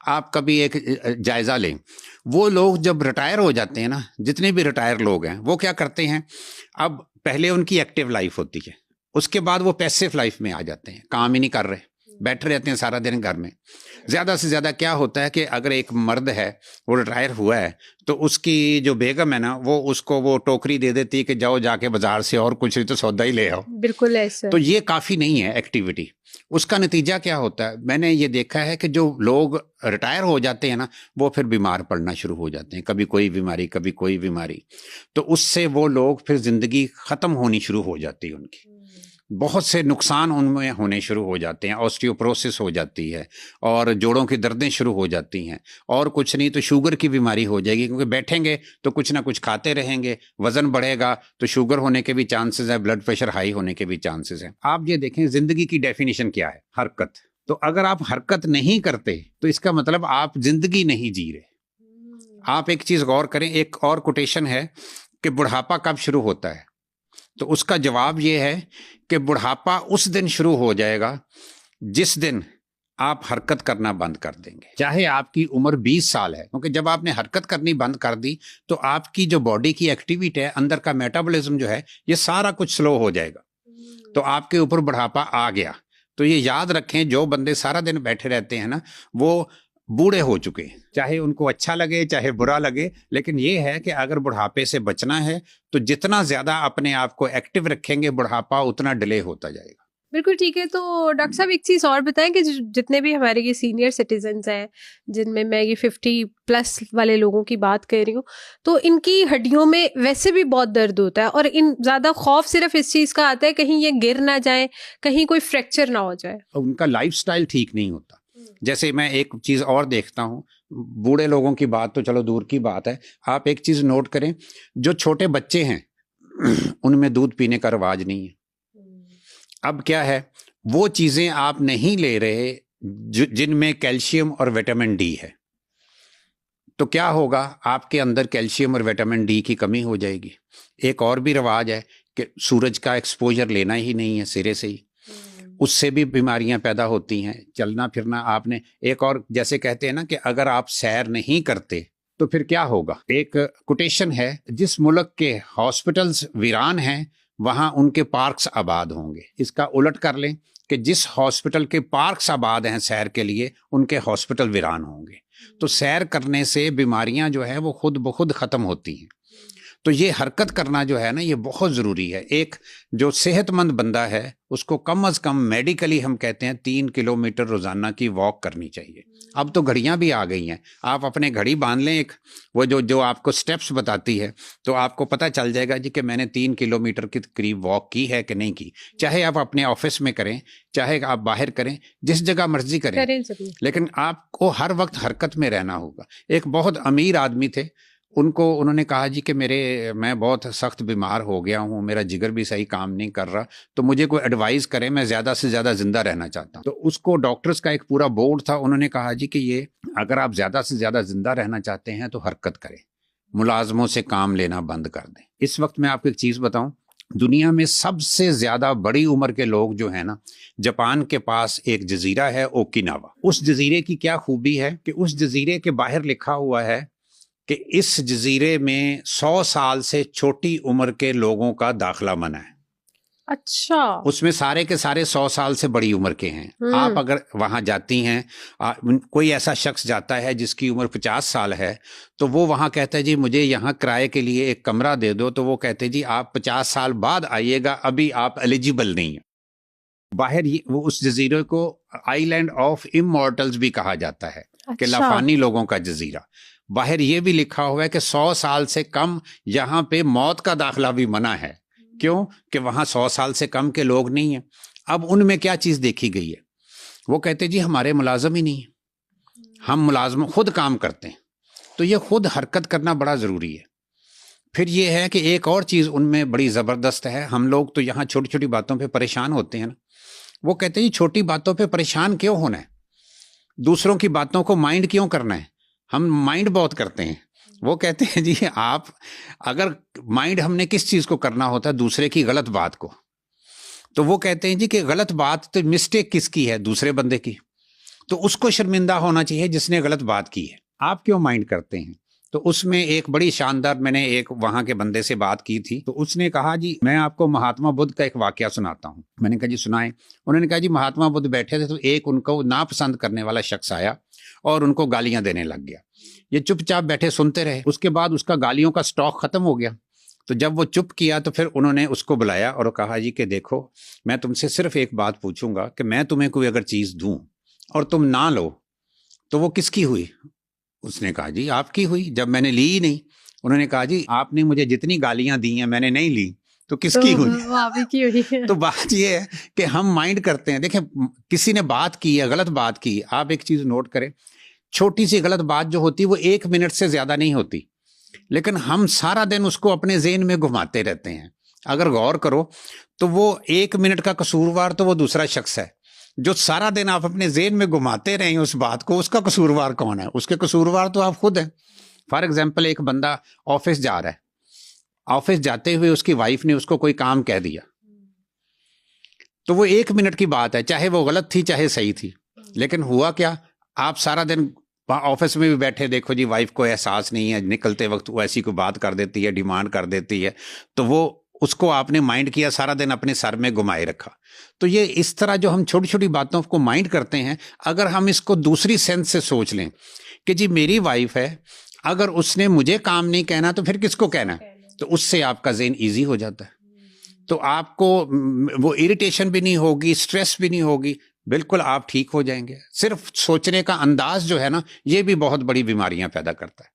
आप कभी एक जायजा लें, वो लोग जब रिटायर हो जाते हैं ना, जितने भी रिटायर लोग हैं वो क्या करते हैं, अब पहले उनकी एक्टिव लाइफ होती है, उसके बाद वो पैसिव लाइफ में आ जाते हैं, काम ही नहीं कर रहे, बैठे रहते हैं सारा दिन घर में। ज़्यादा से ज़्यादा क्या होता है कि अगर एक मर्द है वो रिटायर हुआ है तो उसकी जो बेगम है ना, वो उसको वो टोकरी दे देती है कि जाओ जाके बाजार से और कुछ नहीं तो सौदा ही ले आओ। बिल्कुल ऐसा। तो ये काफ़ी नहीं है एक्टिविटी। उसका नतीजा क्या होता है, मैंने ये देखा है कि जो लोग रिटायर हो जाते हैं ना, वो फिर बीमार पड़ना शुरू हो जाते हैं, कभी कोई बीमारी कभी कोई बीमारी। तो उससे वो लोग फिर ज़िंदगी ख़त्म होनी शुरू हो जाती है उनकी, बहुत से नुकसान उनमें होने शुरू हो जाते हैं, ऑस्टियोपोरोसिस हो जाती है और जोड़ों की दर्दें शुरू हो जाती हैं, और कुछ नहीं तो शुगर की बीमारी हो जाएगी, क्योंकि बैठेंगे तो कुछ ना कुछ खाते रहेंगे, वजन बढ़ेगा तो शुगर होने के भी चांसेस है, ब्लड प्रेशर हाई होने के भी चांसेस हैं। आप ये देखें, जिंदगी की डेफिनेशन क्या है, हरकत। तो अगर आप हरकत नहीं करते तो इसका मतलब आप जिंदगी नहीं जी रहे। आप एक चीज गौर करें, एक और कोटेशन है कि बुढ़ापा कब शुरू होता है, तो उसका जवाब ये है कि बुढ़ापा उस दिन शुरू हो जाएगा जिस दिन आप हरकत करना बंद कर देंगे, चाहे आपकी उम्र 20 साल है, क्योंकि जब आपने हरकत करनी बंद कर दी तो आपकी जो बॉडी की एक्टिविटी है, अंदर का मेटाबॉलिज्म जो है, ये सारा कुछ स्लो हो जाएगा, तो आपके ऊपर बुढ़ापा आ गया। तो ये याद रखें, जो बंदे सारा दिन बैठे रहते हैं ना, वो बूढ़े हो चुके हैं, चाहे उनको अच्छा लगे चाहे बुरा लगे, लेकिन ये है कि अगर बुढ़ापे से बचना है तो जितना ज्यादा अपने आप को एक्टिव रखेंगे, बुढ़ापा उतना डिले होता जाएगा। बिल्कुल ठीक है। तो डॉक्टर साहब एक चीज़ और बताएं कि जितने भी हमारे ये सीनियर सिटीजन्स हैं, जिनमें मैं ये 50+ वाले लोगों की बात कर रही हूँ, तो इनकी हड्डियों में वैसे भी बहुत दर्द होता है, और इन ज़्यादा खौफ सिर्फ इस चीज़ का आता है कहीं ये गिर ना जाए, कहीं कोई फ्रैक्चर ना हो जाए। उनका लाइफस्टाइल ठीक नहीं होता। जैसे मैं एक चीज़ और देखता हूँ, बूढ़े लोगों की बात तो चलो दूर की बात है, आप एक चीज़ नोट करें, जो छोटे बच्चे हैं उनमें दूध पीने का रिवाज नहीं है। अब क्या है, वो चीज़ें आप नहीं ले रहे जिनमें कैल्शियम और विटामिन डी है, तो क्या होगा, आपके अंदर कैल्शियम और विटामिन डी की कमी हो जाएगी। एक और भी रिवाज है कि सूरज का एक्सपोजर लेना ही नहीं है सिरे से ही, उससे भी बीमारियां पैदा होती हैं। चलना फिरना आपने, एक और जैसे कहते हैं ना कि अगर आप सैर नहीं करते तो फिर क्या होगा। एक कोटेशन है, जिस मुल्क के हॉस्पिटल्स वीरान हैं वहां उनके पार्क्स आबाद होंगे। इसका उलट कर लें कि जिस हॉस्पिटल के पार्क्स आबाद हैं सैर के लिए, उनके हॉस्पिटल वीरान होंगे। तो सैर करने से बीमारियां जो है वो खुद ब खुद खत्म होती हैं। तो ये हरकत करना जो है ना, ये बहुत ज़रूरी है। एक जो सेहतमंद बंदा है उसको कम से कम मेडिकली हम कहते हैं 3 किलोमीटर रोज़ाना की वॉक करनी चाहिए। अब तो घड़ियां भी आ गई हैं, आप अपने घड़ी बांध लें एक, वो जो आपको स्टेप्स बताती है, तो आपको पता चल जाएगा जी कि मैंने 3 किलोमीटर के करीब वॉक की है कि नहीं की। चाहे आप अपने ऑफिस में करें, चाहे आप बाहर करें, जिस जगह मर्जी करें, लेकिन आपको हर वक्त हरकत में रहना होगा। एक बहुत अमीर आदमी थे, उन्होंने कहा जी कि मैं बहुत सख्त बीमार हो गया हूँ, मेरा जिगर भी सही काम नहीं कर रहा, तो मुझे कोई एडवाइस करें, मैं ज़्यादा से ज़्यादा ज़िंदा रहना चाहता हूँ। तो उसको डॉक्टर्स का एक पूरा बोर्ड था, उन्होंने कहा जी कि ये अगर आप ज़्यादा से ज़्यादा ज़िंदा रहना चाहते हैं तो हरकत करें, मुलाजमों से काम लेना बंद कर दें। इस वक्त मैं आपको एक चीज़ बताऊँ, दुनिया में सबसे ज़्यादा बड़ी उम्र के लोग जो है ना, जापान के पास एक जजीरा है ओकिनावा। उस जजीरे की क्या खूबी है कि उस जजीरे के बाहर लिखा हुआ है कि इस जजीरे में 100 साल से छोटी उम्र के लोगों का दाखिला मना है। अच्छा। उसमें सारे के सारे 100 साल से बड़ी उम्र के हैं। आप अगर वहां जाती हैं, कोई ऐसा शख्स जाता है जिसकी उम्र 50 साल है, तो वो वहां कहता है जी मुझे यहाँ किराए के लिए एक कमरा दे दो, तो वो कहते हैं जी आप 50 साल बाद आइएगा, अभी आप एलिजिबल नहीं है। बाहर वो उस जजीरे को आइलैंड ऑफ इमॉर्टल्स भी कहा जाता है। अच्छा। कि लाफानी लोगों का जजीरा। बाहर ये भी लिखा हुआ है कि 100 साल से कम यहाँ पे मौत का दाखिला भी मना है। क्यों? कि वहाँ 100 साल से कम के लोग नहीं हैं। अब उनमें क्या चीज़ देखी गई है, वो कहते जी हमारे मुलाजम ही नहीं है, हम मुलाजम खुद काम करते हैं। तो ये खुद हरकत करना बड़ा ज़रूरी है। फिर ये है कि एक और चीज़ उनमें बड़ी ज़बरदस्त है। हम लोग तो यहाँ छोटी छोटी बातों पे परेशान होते हैं ना, वो कहते हैं छोटी बातों पे परेशान क्यों होना है, दूसरों की बातों को माइंड क्यों करना है। हम माइंड बहुत करते हैं। वो कहते हैं जी आप अगर माइंड हमने किस चीज़ को करना होता है, दूसरे की गलत बात को, तो वो कहते हैं जी कि गलत बात तो मिस्टेक किसकी है, दूसरे बंदे की। तो उसको शर्मिंदा होना चाहिए जिसने गलत बात की है। आप क्यों माइंड करते हैं? तो उसमें एक बड़ी शानदार, मैंने एक वहां के बंदे से बात की थी, तो उसने कहा जी मैं आपको महात्मा बुद्ध का एक वाकया सुनाता हूँ। मैंने कहा जी सुनाएं। उन्होंने कहा जी महात्मा बुद्ध बैठे थे तो एक उनको नापसंद करने वाला शख्स आया और उनको गालियां देने लग गया। ये चुपचाप बैठे सुनते रहे। उसके बाद उसका गालियों का स्टॉक खत्म हो गया। तो जब वो चुप किया तो फिर उन्होंने उसको बुलाया और कहा जी कि देखो मैं तुमसे सिर्फ एक बात पूछूंगा कि मैं तुम्हें कोई अगर चीज दूं और तुम ना लो तो वो किसकी हुई? उसने कहा जी आपकी हुई, जब मैंने ली ही नहीं। उन्होंने कहा जी आपने मुझे जितनी गालियां दी हैं मैंने नहीं ली तो किसकी हुई? वो आप ही की हुई है। तो बात ये है कि हम माइंड करते हैं। देखें किसी ने बात की है, गलत बात की, आप एक चीज नोट करें, छोटी सी गलत बात जो होती है वो 1 मिनट से ज्यादा नहीं होती, लेकिन हम सारा दिन उसको अपने ज़हन में घुमाते रहते हैं। अगर गौर करो तो वो 1 मिनट का कसूरवार तो वो दूसरा शख्स है। जो सारा दिन आप अपने ज़हन में घुमाते रहें उस बात को, उसका कसूरवार कौन है? उसके कसूरवार तो आप खुद हैं। फॉर एग्जाम्पल एक बंदा ऑफिस जा रहा है, ऑफिस जाते हुए उसकी वाइफ ने उसको कोई काम कह दिया, तो वो 1 मिनट की बात है, चाहे वो गलत थी चाहे सही थी, लेकिन हुआ क्या, आप सारा दिन ऑफिस में भी बैठे देखो जी वाइफ को एहसास नहीं है, निकलते वक्त वो ऐसी कोई बात कर देती है, डिमांड कर देती है, तो वो उसको आपने माइंड किया, सारा दिन अपने सर में घुमाए रखा। तो ये इस तरह जो हम छोटी छोटी बातों को माइंड करते हैं, अगर हम इसको दूसरी सेंस से सोच लें कि जी मेरी वाइफ है, अगर उसने मुझे काम नहीं कहना तो फिर किसको कहना, तो उससे आपका ज़हन ईजी हो जाता है। तो आपको वो इरिटेशन भी नहीं होगी, स्ट्रेस भी नहीं होगी, बिल्कुल आप ठीक हो जाएंगे। सिर्फ सोचने का अंदाज जो है ना, ये भी बहुत बड़ी बीमारियां पैदा करता है।